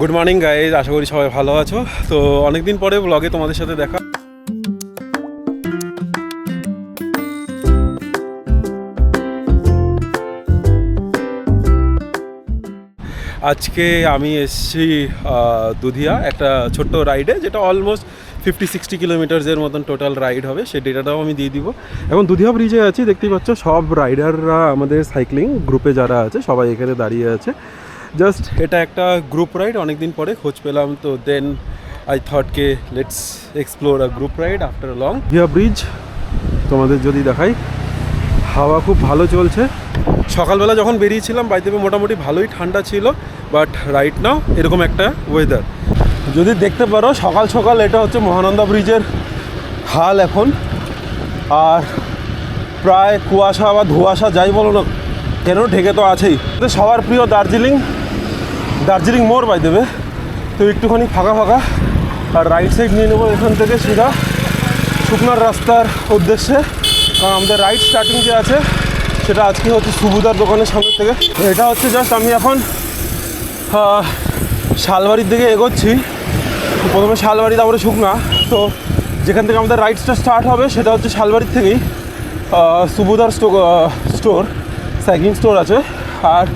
Good morning guys, আশা করি সবাই ভালো আছো। তো অনেকদিন পরে ব্লগে তোমাদের সাথে দেখা। আজকে আমি এসেছি দুধিয়া একটা ছোট্ট রাইডে, যেটা অলমোস্ট 50-60 কিলোমিটার্সের মতন টোটাল রাইড হবে। সেই ডেটাটাও আমি দিয়ে দিব। এখন দুধিয়া ব্রিজে আছি, দেখতেই পাচ্ছ সব রাইডাররা আমাদের সাইক্লিং গ্রুপে যারা আছে সবাই এখানে দাঁড়িয়ে আছে। জাস্ট এটা একটা গ্রুপ রাইড, অনেকদিন পরে খোঁজ পেলাম, তো দেন আই থট কে let's explore a group ride after long. Dudhia bridge তোমাদের যদি দেখাই, হাওয়া খুব ভালো চলছে। সকালবেলা যখন বেরিয়েছিলাম বাইরে মোটামুটি ভালোই ঠান্ডা ছিল, বাট রাইট নাও এরকম একটা ওয়েদার। যদি দেখতে পারো সকাল সকাল এটা হচ্ছে মহানন্দা ব্রিজের হাল এখন, আর প্রায় কুয়াশা বা ধোঁয়াশা যাই বলো না কেন ঢেকে তো আছেই। সবার প্রিয় দার্জিলিং মোড় বাই দেবে, তো একটুখানি ফাঁকা ফাঁকা, আর রাইট সাইড নিয়ে নেবো এখান থেকে সিধা শুকনার রাস্তার উদ্দেশ্যে। কারণ আমাদের রাইড স্টার্টিং যে আছে সেটা আজকে হচ্ছে সুবুদার দোকানের সামনে থেকে। এটা হচ্ছে জাস্ট আমি এখন শালবাড়ির দিকে এগোচ্ছি। প্রথমে শালবাড়ি, তারপরে শুকনা। তো যেখান থেকে আমাদের রাইডসটা স্টার্ট হবে সেটা হচ্ছে শালবাড়ির থেকেই সুবুদার স্টোর, সাইক্লিং স্টোর আছে। আর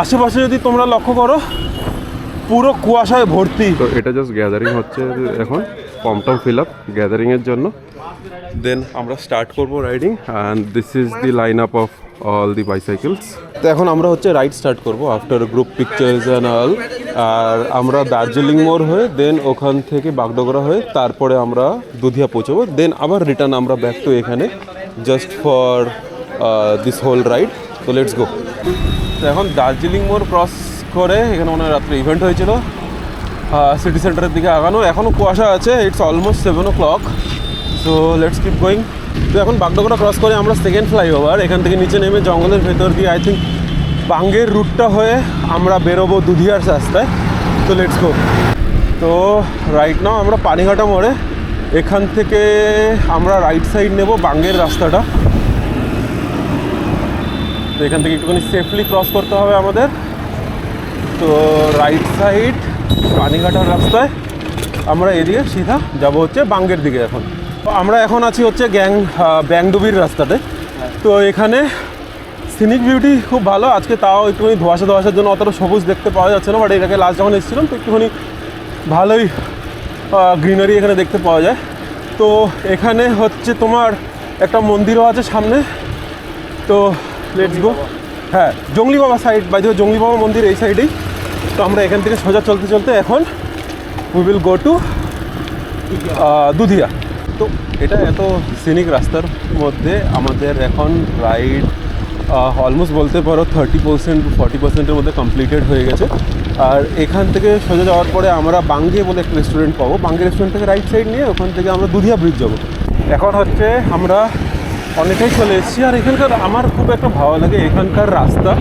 আশেপাশে যদি তোমরা লক্ষ্য করো পুরো কুয়াশায় ভর্তি। তো এটা জাস্ট গ্যাদারিং হচ্ছে এখন, ফর্ম টর্ম ফিল আপ গ্যাদারিংয়ের জন্য। দেন আমরা স্টার্ট করবো riding, and this is the line up of all the bicycles. তো এখন আমরা হচ্ছে রাইড স্টার্ট করবো after group pictures and all. আর আমরা দার্জিলিং মোড় হয়ে দেন ওখান থেকে বাগডোগরা হয়ে তারপরে আমরা দুধিয়া পৌঁছবো। দেন আবার রিটার্ন আমরা ব্যাক টু এখানে just for this whole ride. তো লেটস গো। তো এখন দার্জিলিং মোড় ক্রস করে এখানে মনে হয় রাত্রে ইভেন্ট হয়েছিল, সিটি সেন্টারের দিকে আগানো। এখনও কুয়াশা আছে, it's almost 7 o'clock। So let's keep going. তো এখন বাগডোগরা ক্রস করে আমরা সেকেন্ড ফ্লাইওভার, এখান থেকে নিচে নেমে জঙ্গলের ভেতর দিয়ে আই থিঙ্ক বাঙ্গের রুটটা হয়ে আমরা বেরোবো দুধিয়ার রাস্তায়। তো লেটস গো। তো রাইট নাও আমরা পানিঘাটা মোড়ে, এখান থেকে আমরা রাইট সাইড নেব বাঙ্গের রাস্তাটা। তো এখান থেকে একটুখানি সেফলি ক্রস করতে হবে আমাদের। তো রাইট সাইড পানিঘাটার রাস্তায় আমরা এদিকে সিধা যাব হচ্ছে বাঙ্গের দিকে। এখন আমরা এখন আছি হচ্ছে ব্যাংডুবির রাস্তাতে। তো এখানে সিনিক বিউটি খুব ভালো। আজকে তাও একটুখানি ধোঁয়াশার জন্য অতটা সবুজ দেখতে পাওয়া যাচ্ছে না, বাট এটাকে লাস্ট যখন এসেছিলাম তো একটুখানি ভালোই গ্রিনারি এখানে দেখতে পাওয়া যায়। তো এখানে হচ্ছে তোমার একটা মন্দিরও আছে সামনে। তো লেটস গো। হ্যাঁ, জঙ্গলি বাবা সাইড, বাইরে জঙ্গলি বাবা মন্দির এই সাইডেই। তো আমরা এখান থেকে সোজা চলতে চলতে এখন we will go to Dudhia. তো এটা এত সিনিক রাস্তার মধ্যে আমাদের এখন রাইড অলমোস্ট বলতে পারো 30-40%-এর মধ্যে কমপ্লিটেড হয়ে গেছে। আর এখান থেকে সোজা যাওয়ার পরে আমরা বাঙ্গে বলে একটা রেস্টুরেন্ট পাবো। বাঙ্গে রেস্টুরেন্ট থেকে রাইট সাইড নিয়ে ওখান থেকে আমরা দুধিয়া ব্রিজ যাবো। এখন হচ্ছে আমরা অনেকটাই চলে এসেছি। আর এখানকার আমার খুব একটা ভালো লাগে এখানকার রাস্তা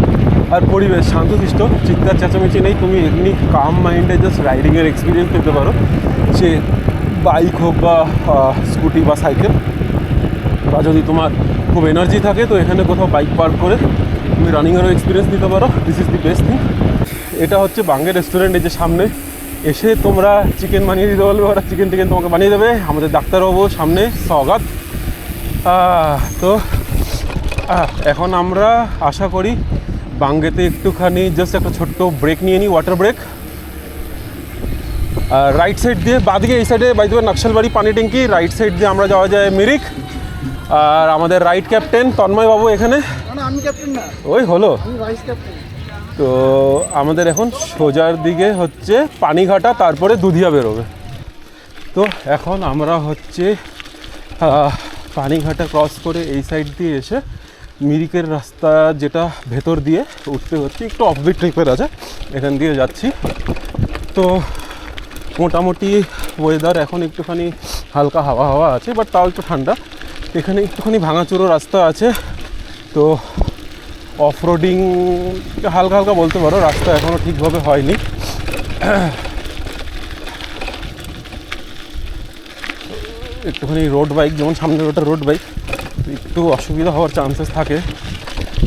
আর পরিবেশ, শান্তশিষ্ট, চিৎকার চেঁচামেচি নেই। তুমি এমনি কাম মাইন্ডে জাস্ট রাইডিংয়ের এক্সপিরিয়েন্স পেতে পারো, সে বাইক হোক বা স্কুটি বা সাইকেল। বা যদি তোমার খুব এনার্জি থাকে তো এখানে কোথাও বাইক পার্ক করে তুমি রানিংয়েরও এক্সপিরিয়েন্স নিতে পারো। This is the best thing. এটা হচ্ছে বাঙ্গের রেস্টুরেন্ট, এই যে সামনে এসে তোমরা চিকেন বানিয়ে দিতে বলবে, ওরা চিকেন তোমাকে বানিয়ে দেবে। আমাদের ডাক্তারবাবু সামনে স্বাগত। তো এখন আমরা আশা করি বাঙ্গেতে একটুখানি জাস্ট একটা ছোট্ট ব্রেক নিয়ে নিই, ওয়াটার ব্রেক। রাইট সাইড দিয়ে বাদিকে এই সাইডে বাইতে নকশালবাড়ি পানি ট্যাঙ্কি, রাইট সাইড দিয়ে আমরা যাওয়া যায় মিরিক। আর আমাদের রাইড ক্যাপ্টেন তন্ময় বাবু এখানে। আমি ক্যাপ্টেন না, ওই হলো। আমি ভাইস ক্যাপ্টেন। তো আমাদের এখন সোজার দিকে হচ্ছে পানিঘাটা, তারপরে দুধিয়া বেরোবে। তো এখন আমরা হচ্ছে পানিঘাটা ক্রস করে এই সাইড দিয়ে এসে মিরিকের রাস্তা যেটা ভেতর দিয়ে উঠতে হচ্ছে, একটু অফবিট টাইপের আছে, এখান দিয়ে যাচ্ছি। তো মোটামুটি ওয়েদার এখন একটুখানি হালকা হাওয়া আছে, বাট তাও একটু ঠান্ডা। এখানে একটুখানি ভাঙাচুরো রাস্তা আছে, তো অফ রোডিং হালকা হালকা বলতে পারো, রাস্তা এখনও ঠিকভাবে হয়নি। একটুখানি রোড বাইক, যেমন সামনের ওটা রোড বাইক, একটু অসুবিধা হওয়ার চান্সেস থাকে।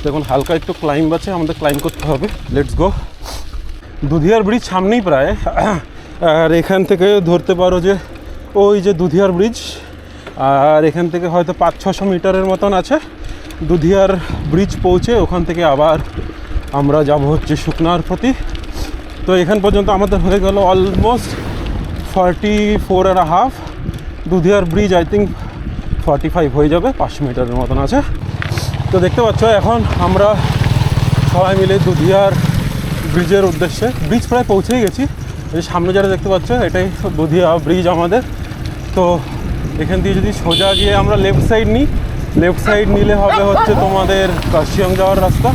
দেখুন হালকা একটু ক্লাইম্ব আছে, আমাদের ক্লাইম্ব করতে হবে। Let's go. দুধিয়ার ব্রিজ সামনেই প্রায়। আর এখান থেকে ধরতে পারো যে ওই যে দুধিয়ার ব্রিজ, আর এখান থেকে হয়তো 500-600 মিটারের মতন আছে দুধিয়ার ব্রিজ পৌঁছে। ওখান থেকে আবার আমরা যাব হচ্ছে শুকনার প্রতি। তো এখান পর্যন্ত আমাদের হয়ে গেল অলমোস্ট 44.5। দুধিয়ার ব্রিজ আই থিঙ্ক 45 হয়ে যাবে, 500 মিটারের মতন আছে। তো দেখতে পাচ্ছ এখন আমরা সবাই মিলে দুধিয়ার ব্রিজের উদ্দেশ্যে, ব্রিজ প্রায় পৌঁছেই গেছি। এই সামনে যারা দেখতে পাচ্ছ এটাই দুধিয়া ব্রিজ আমাদের। তো এখান দিয়ে যদি সোজা গিয়ে আমরা লেফট সাইড নিই, লেফট সাইড নিলে হবে হচ্ছে তোমাদের কার্শিয়ং যাওয়ার রাস্তা।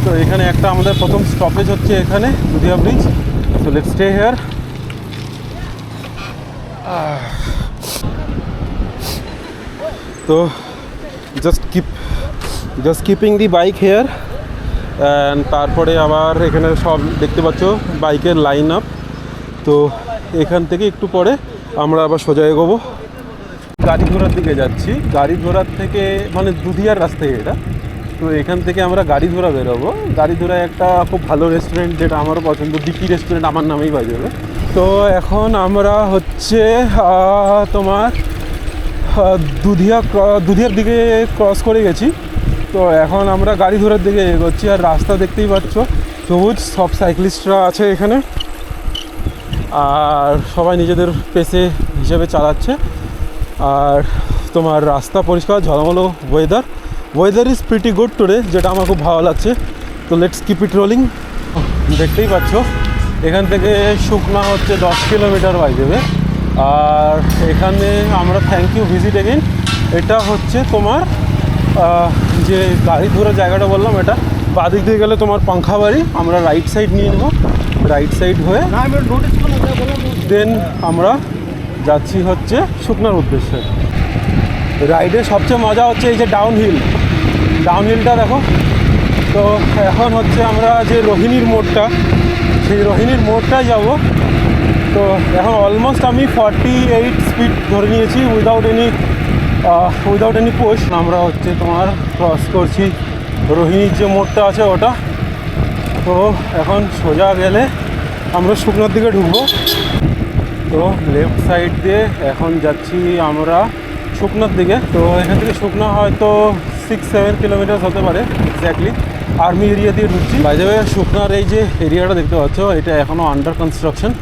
তো এখানে একটা আমাদের প্রথম স্টপেজ হচ্ছে এখানে Dudhia bridge. So let's stay here. তো just keeping the bike here and তারপরে আবার এখানে সব দেখতে পাচ্ছ বাইকের লাইন আপ। তো এখান থেকে একটু পরে আমরা আবার সোজা এগোবো। গাড়ি ঘোড়ার দিকে যাচ্ছি, গাড়ি ঘোড়ার থেকে মানে দুধিয়ার রাস্তায় এটা। তো এখান থেকে আমরা গাড়ি ঘোড়া বেরোবো। গাড়ি ঘোড়ায় একটা খুব ভালো রেস্টুরেন্ট যেটা আমারও পছন্দ, ডিকি রেস্টুরেন্ট, আমার নামেই বাজাবে। তো এখন আমরা হচ্ছে তোমার দুধিয়ার দিকে ক্রস করে গেছি। তো এখন আমরা গাড়ি ঘোড়ার দিকে এগোচ্ছি। আর রাস্তা দেখতেই পাচ্ছ সবুজ, সব সাইক্লিস্টরা আছে এখানে আর সবাই নিজেদের পেসে হিসেবে চালাচ্ছে। আর তোমার রাস্তা পরিষ্কার, ঝলমলো weather is pretty good today, যেটা আমার খুব ভালো লাগছে। তো লেটস কিপ ইট রোলিং। দেখতেই পাচ্ছ এখান থেকে শুকনা হচ্ছে 10 কিলোমিটার বাই যাবে। আর এখানে আমরা থ্যাংক ইউ ভিজিট এগেইন। এটা হচ্ছে তোমার যে গাড়ি ঘোরার জায়গাটা বললাম, এটা বাদিক দিয়ে গেলে তোমার পাংখাবাড়ি। আমরা রাইট সাইড নিয়ে নেবো, রাইট সাইড হয়ে দেন আমরা যাচ্ছি হচ্ছে শুকনার উদ্দেশ্যে। রাইডের সবচেয়ে মজা হচ্ছে এই যে ডাউনহিলটা দেখো। তো এখন হচ্ছে আমরা যে রোহিণীর মোড়টা, সেই রোহিণীর মোড়টায় যাব। তো এখন অলমোস্ট আমি 48 স্পিড ধরে নিয়েছি উইদাউট এনি পুশ। আমরা হচ্ছে তোমার ক্রস করছি রোহিণীর যে মোড়টা আছে ওটা। তো এখন সোজা গেলে আমরা শুকনার দিকে ঢুকবো। তো লেফট সাইড দিয়ে এখন যাচ্ছি আমরা শুকনার দিকে। তো এখান থেকে শুকনা হয়তো 6-7 কিলোমিটার হতে পারে এক্স্যাক্টলি। আর্মি এরিয়া দিয়ে ঢুকছি। বাই দ্য ওয়ে শুকনার এই যে এরিয়াটা দেখতে পাচ্ছ এটা এখনও আন্ডার কনস্ট্রাকশন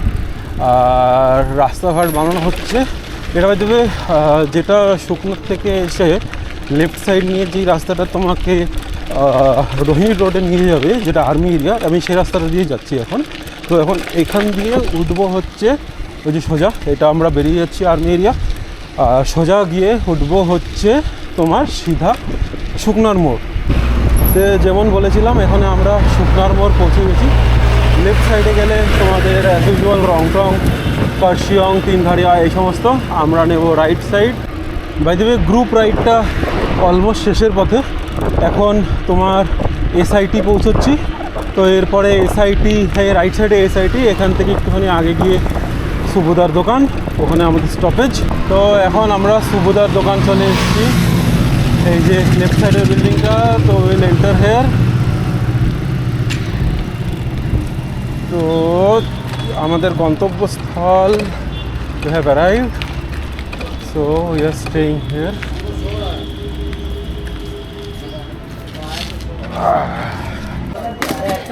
আর রাস্তাঘাট বানানো হচ্ছে। এটা বাই দ্য ওয়ে যেটা শুকনার থেকে এসে লেফট সাইড নিয়ে যেই রাস্তাটা তোমাকে রোহিণী রোডে নিয়ে যাবে, যেটা আর্মি এরিয়া, আমি সেই রাস্তাটা দিয়ে যাচ্ছি এখন। তো এখন এখান দিয়ে উঠবো হচ্ছে ওই যে সোজা, এটা আমরা বেরিয়ে যাচ্ছি আর্মি এরিয়া। আর সোজা গিয়ে উঠবো হচ্ছে তোমার সিধা শুকনার মোড়। তো যেমন বলেছিলাম এখানে আমরা শুকনার মোড় পৌঁছে গেছি। লেফট সাইডে গেলে তোমাদের অ্যাজ ইউজুয়াল রংটং, কার্শিয়ং, তিনধারিয়া এই সমস্ত। আমরা নেব right side. By the way group রাইডটা অলমোস্ট শেষের পথে। এখন তোমার এসআইটি পৌঁছচ্ছি। তো এরপরে এসআইটি, রাইট সাইডে এসআইটি, এখান থেকে একটুখানি আগে গিয়ে সুবুদার দোকান, ওখানে আমাদের স্টপেজ। তো এখন আমরা সুবুদার দোকান চলে এসেছি, এই যে লেফট সাইডের বিল্ডিংটা। তো উইল এন্টার হেয়ার। তো আমাদের গন্তব্যস্থল we have arrived, so we are staying here.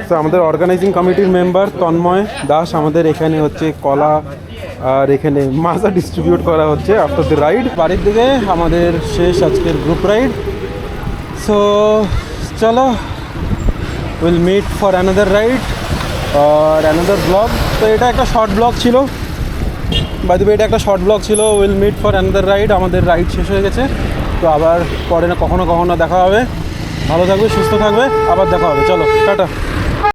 তো আমাদের অর্গানাইজিং কমিটির মেম্বার তন্ময় দাস আমাদের এখানে হচ্ছে কলা আর এখানে মাজা ডিস্ট্রিবিউট করা হচ্ছে আফটার দ্য রাইড। বাড়ির দিকে আমাদের শেষ আজকের গ্রুপ রাইড। সো চলো, will meet for another ride আর অ্যানাদার ব্লগ। তো এটা একটা শর্ট ব্লগ ছিল, বাই দ্য ওয়ে এটা একটা শর্ট ব্লগ ছিল। Will meet for another ride. আমাদের রাইড শেষ হয়ে গেছে, তো আবার পরে না কখনো দেখা হবে। ভালো থাকবে, সুস্থ থাকবে, আবার দেখা হবে। চলো টাটা।